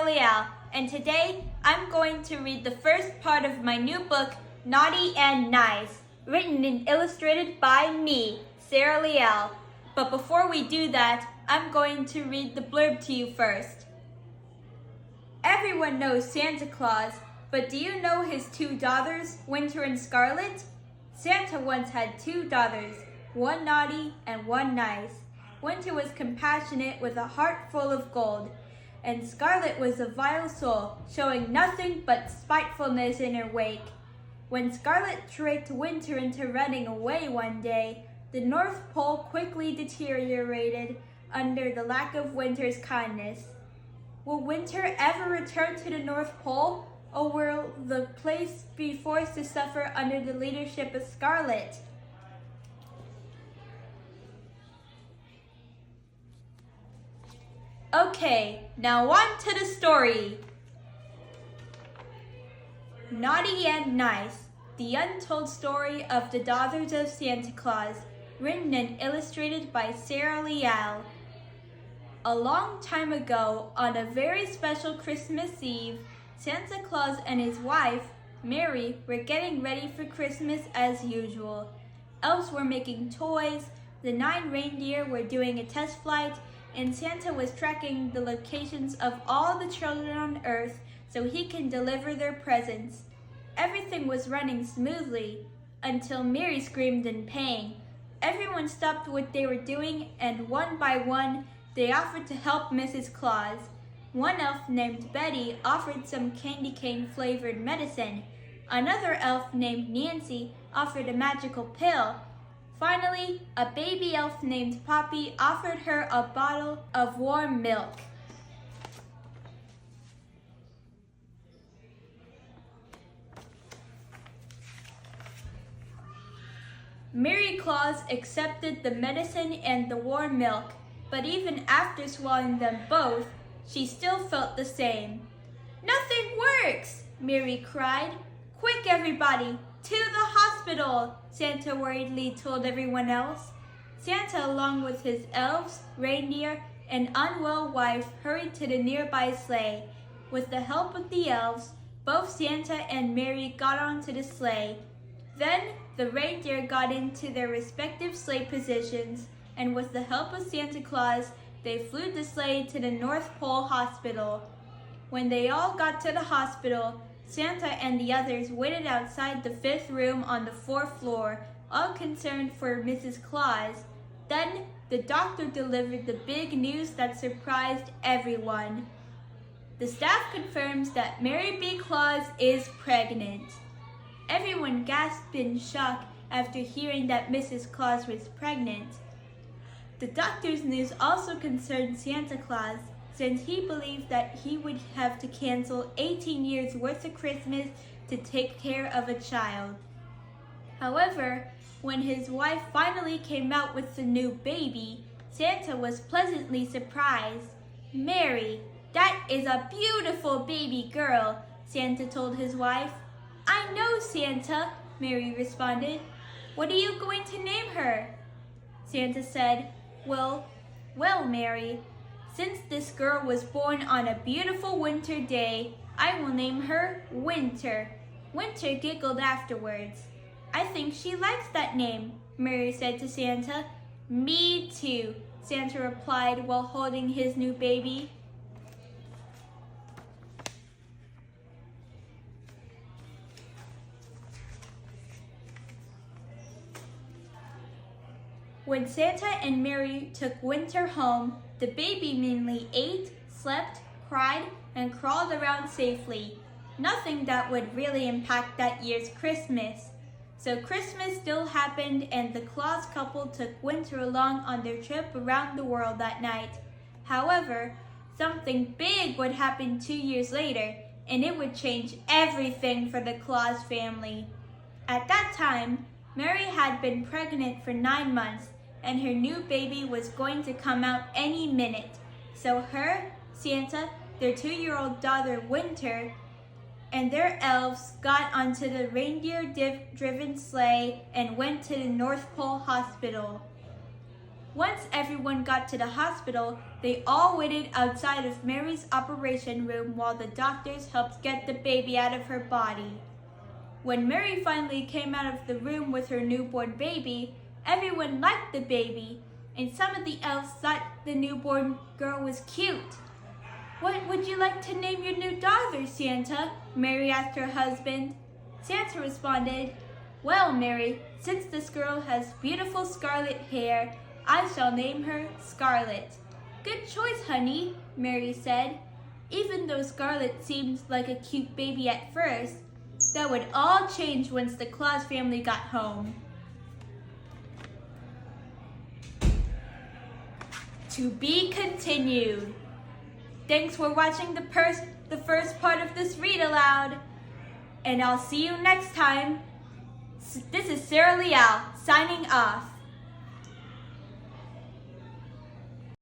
Sarah Liao, and today I'm going to read the first part of my new book, Naughty and Nice, written and illustrated by me, Sarah Liao. But before we do that, I'm going to read the blurb to you first. Everyone knows Santa Claus, but do you know his two daughters, Winter and Scarlet? Santa once had two daughters, one naughty and one nice. Winter was compassionate with a heart full of gold, and Scarlet was a vile soul, showing nothing but spitefulness in her wake. When Scarlet tricked Winter into running away one day, the North Pole quickly deteriorated under the lack of Winter's kindness. Will Winter ever return to the North Pole, or will the place be forced to suffer under the leadership of Scarlet? Okay, now on to the story. Naughty and Nice, the untold story of the daughters of Santa Claus, written and illustrated by Sarah Liao. A long time ago, on a very special Christmas Eve, Santa Claus and his wife, Mary, were getting ready for Christmas as usual. Elves were making toys, the 9 reindeer were doing a test flight, and Santa was tracking the locations of all the children on Earth so he can deliver their presents. Everything was running smoothly until Mary screamed in pain. Everyone stopped what they were doing, and one by one, they offered to help Mrs. Claus. One elf named Betty offered some candy cane flavored medicine. Another elf named Nancy offered a magical pill. Finally, a baby elf named Poppy offered her a bottle of warm milk. Mary Claus accepted the medicine and the warm milk, but even after swallowing them both, she still felt the same. "Nothing works!" Mary cried. "Quick, everybody! To the hospital!" Santa worriedly told everyone else. Santa, along with his elves, reindeer, and unwell wife, hurried to the nearby sleigh. With the help of the elves, both Santa and Mary got onto the sleigh. Then the reindeer got into their respective sleigh positions, and with the help of Santa Claus, they flew the sleigh to the North Pole Hospital. When they all got to the hospital, Santa and the others waited outside the 5th room on the 4th floor, all concerned for Mrs. Claus. Then the doctor delivered the big news that surprised everyone. The staff confirms that Mary B. Claus is pregnant. Everyone gasped in shock after hearing that Mrs. Claus was pregnant. The doctor's news also concerned Santa Claus, since he believed that he would have to cancel 18 years worth of Christmas to take care of a child. However, when his wife finally came out with the new baby, Santa was pleasantly surprised. "Mary, that is a beautiful baby girl," Santa told his wife. "I know, Santa," Mary responded. "What are you going to name her?" Santa said, Well, Mary, since this girl was born on a beautiful winter day, I will name her Winter." Winter giggled afterwards. "I think she likes that name," Mary said to Santa. "Me too," Santa replied while holding his new baby. When Santa and Mary took Winter home, the baby mainly ate, slept, cried, and crawled around safely. Nothing that would really impact that year's Christmas. So Christmas still happened, and the Claus couple took Winter along on their trip around the world that night. However, something big would happen 2 years later, and it would change everything for the Claus family. At that time, Mary had been pregnant for 9 months, and her new baby was going to come out any minute. So her, Santa, their 2-year-old daughter Winter, and their elves got onto the reindeer-driven sleigh and went to the North Pole Hospital. Once everyone got to the hospital, They all waited outside of Mary's operation room while the doctors helped get the baby out of her body. When Mary finally came out of the room with her newborn baby, everyone liked the baby, and some of the elves thought the newborn girl was cute. "What would you like to name your new daughter, Santa?" Mary asked her husband. Santa responded, "Well, Mary, since this girl has beautiful scarlet hair, I shall name her Scarlet." "Good choice, honey," Mary said. Even though Scarlet seemed like a cute baby at first, that would all change once the Claus family got home. To be continued. Thanks for watching the first part of this read aloud. And I'll see you next time. This is Sarah Leal signing off.